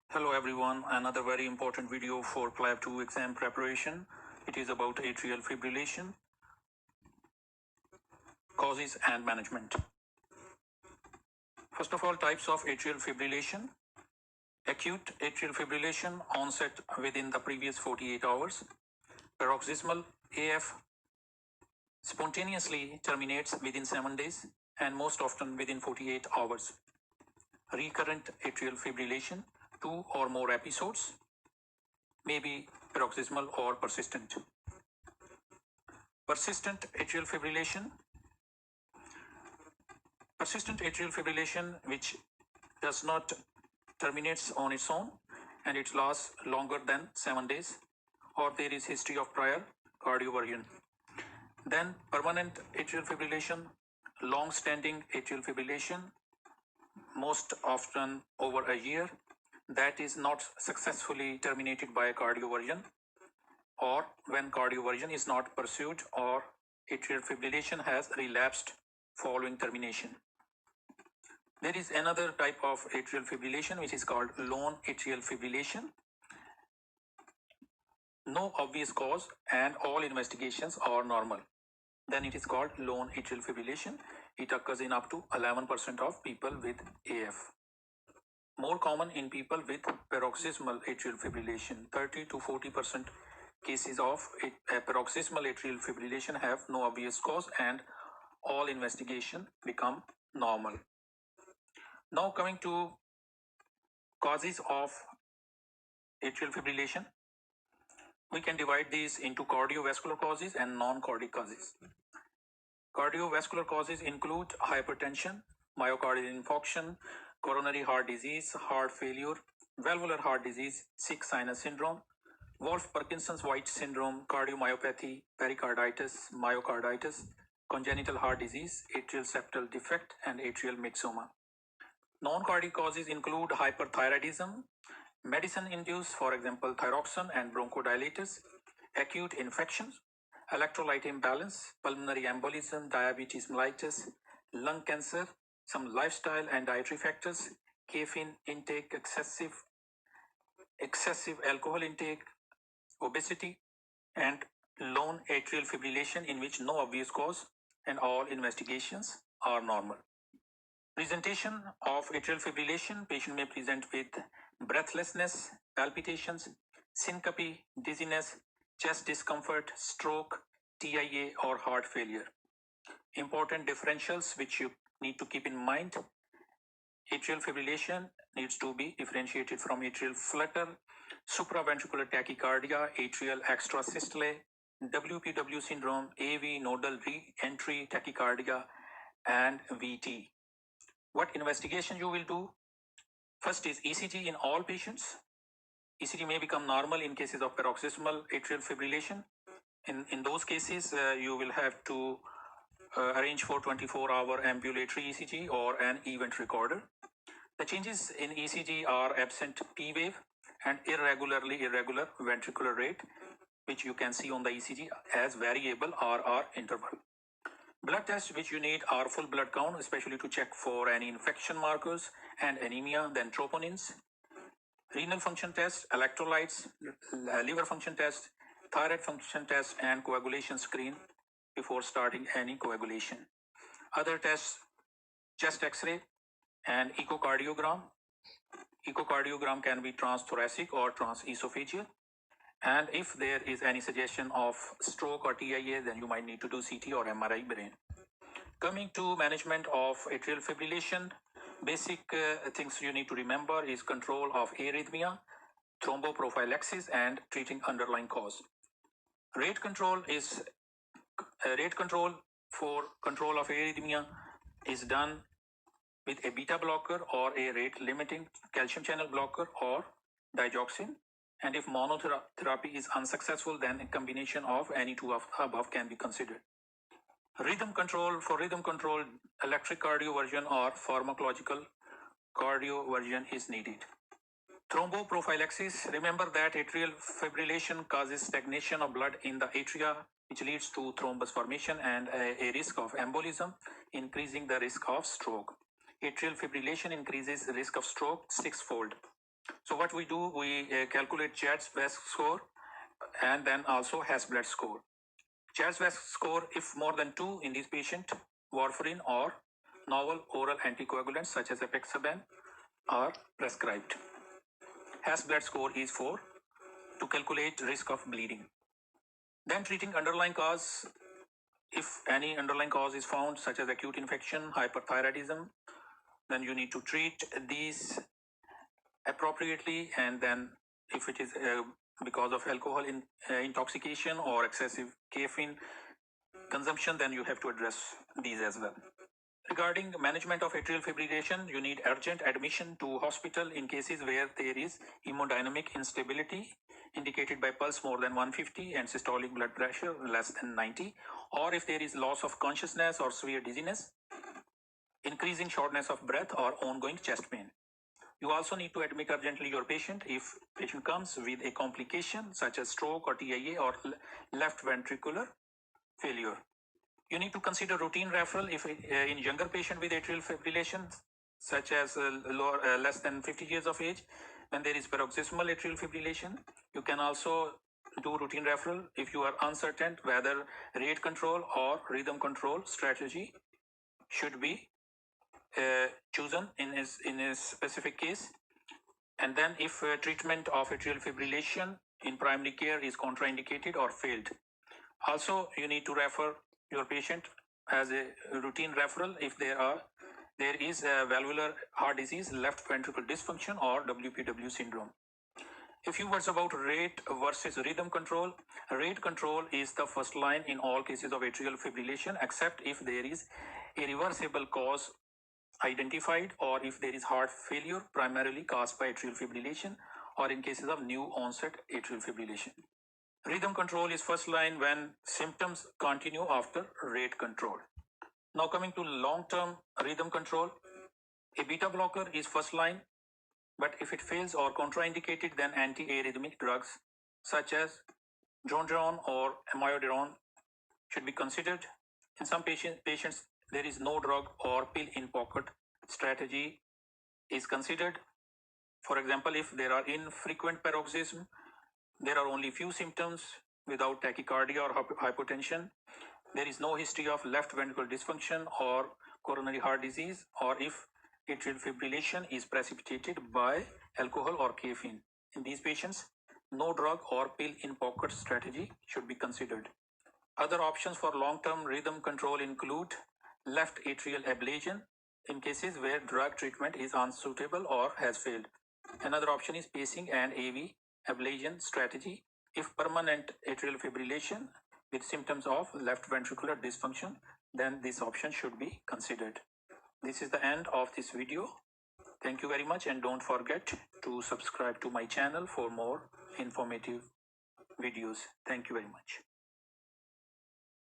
Hello everyone, another very important video for Plab 2 exam preparation. It is about atrial fibrillation, causes and management. First of all, types of atrial fibrillation. Acute atrial fibrillation onset within the previous 48 hours. Paroxysmal AF spontaneously terminates within 7 days and most often within 48 hours. Recurrent atrial fibrillation, 2 or more episodes, may be paroxysmal or persistent. Persistent atrial fibrillation. Persistent atrial fibrillation which does not terminates on its own and it lasts longer than 7 days, or there is history of prior cardioversion. Then permanent atrial fibrillation, long-standing atrial fibrillation, most often over a year, that is not successfully terminated by cardioversion, or when cardioversion is not pursued or atrial fibrillation has relapsed following termination. There is another type of atrial fibrillation which is called lone atrial fibrillation. No obvious cause and all investigations are normal. Then it is called lone atrial fibrillation. It occurs in up to 11% of people with AF. More common in people with paroxysmal atrial fibrillation. 30 to 40% cases of paroxysmal atrial fibrillation have no obvious cause and all investigation become normal. Now coming to causes of atrial fibrillation, we can divide these into cardiovascular causes and non-cardiac causes. Cardiovascular causes include hypertension, myocardial infarction, coronary heart disease, heart failure, valvular heart disease, sick sinus syndrome, Wolff-Parkinson's-White syndrome, cardiomyopathy, pericarditis, myocarditis, congenital heart disease, atrial septal defect, and atrial myxoma. Non-cardiac causes include hyperthyroidism, medicine-induced, for example, thyroxine and bronchodilators, acute infections, electrolyte imbalance, pulmonary embolism, diabetes mellitus, lung cancer, some lifestyle and dietary factors, caffeine intake, excessive alcohol intake, obesity, and lone atrial fibrillation in which no obvious cause and all investigations are normal. Presentation of atrial fibrillation, patient may present with breathlessness, palpitations, syncope, dizziness, chest discomfort, stroke, TIA, or heart failure. Important differentials which you need to keep in mind. Atrial fibrillation needs to be differentiated from atrial flutter, supraventricular tachycardia, atrial extrasystole, WPW syndrome, AV nodal re-entry tachycardia, and VT. What investigation you will do? First is ECG in all patients. ECG may become normal in cases of paroxysmal atrial fibrillation. In those cases, you will have to arrange for 24-hour ambulatory ECG or an event recorder. The changes in ECG are absent P wave and irregular ventricular rate, which you can see on the ECG as variable RR interval. Blood tests which you need are full blood count, especially to check for any infection markers and anemia, then troponins, renal function test, electrolytes, liver function test, thyroid function test, and coagulation screen before starting any coagulation. Other tests, chest x-ray and echocardiogram. Echocardiogram can be transthoracic or transesophageal. And if there is any suggestion of stroke or TIA, then you might need to do CT or MRI brain. Coming to management of atrial fibrillation, basic things you need to remember is control of arrhythmia, thromboprophylaxis, and treating underlying cause. Rate control for control of arrhythmia is done with a beta blocker or a rate limiting calcium channel blocker or digoxin. And if monotherapy is unsuccessful, then a combination of any two of above can be considered. Rhythm control, for rhythm control, electric cardioversion or pharmacological cardioversion is needed. Thromboprophylaxis, remember that atrial fibrillation causes stagnation of blood in the atria, which leads to thrombus formation and a risk of embolism, increasing the risk of stroke. Atrial fibrillation increases the risk of stroke sixfold. So what we do, we calculate CHADS-VASc score and then also Hess-Blood score. CHADS-VASc score, if more than 2 in this patient, warfarin or novel oral anticoagulants such as apixaban are prescribed. Hess-Blood score is 4 to calculate risk of bleeding. Then treating underlying cause. If any underlying cause is found, such as acute infection, hyperthyroidism, then you need to treat these appropriately. And then if it is because of alcohol intoxication or excessive caffeine consumption, then you have to address these as well. Regarding management of atrial fibrillation, you need urgent admission to hospital in cases where there is hemodynamic instability indicated by pulse more than 150 and systolic blood pressure less than 90, or if there is loss of consciousness or severe dizziness, increasing shortness of breath or ongoing chest pain. You also need to admit urgently your patient if patient comes with a complication such as stroke or TIA or left ventricular failure. You need to consider routine referral if in younger patient with atrial fibrillation, such as less than 50 years of age, when there is paroxysmal atrial fibrillation. You can also do routine referral if you are uncertain whether rate control or rhythm control strategy should be chosen in a specific case. And then if treatment of atrial fibrillation in primary care is contraindicated or failed. Also, you need to refer your patient as a routine referral if there is a valvular heart disease, left ventricle dysfunction, or WPW syndrome. A few words about rate versus rhythm control. Rate control is the first line in all cases of atrial fibrillation, except if there is a reversible cause identified or if there is heart failure primarily caused by atrial fibrillation or in cases of new onset atrial fibrillation. Rhythm control is first line when symptoms continue after rate control. Now coming to long-term rhythm control, a beta blocker is first line, but if it fails or contraindicated, then anti-arrhythmic drugs such as Jonadron or amiodarone should be considered. In some patients, there is no drug or pill in pocket strategy is considered. For example, if there are infrequent paroxysm, there are only few symptoms without tachycardia or hypotension, there is no history of left ventricular dysfunction or coronary heart disease, or if atrial fibrillation is precipitated by alcohol or caffeine. In these patients, no drug or pill in pocket strategy should be considered. Other options for long-term rhythm control include left atrial ablation in cases where drug treatment is unsuitable or has failed. Another option is pacing and AV ablation strategy if permanent atrial fibrillation with symptoms of left ventricular dysfunction, then this option should be considered. This is the end of this video. Thank you very much, and don't forget to subscribe to my channel for more informative videos. Thank you very much.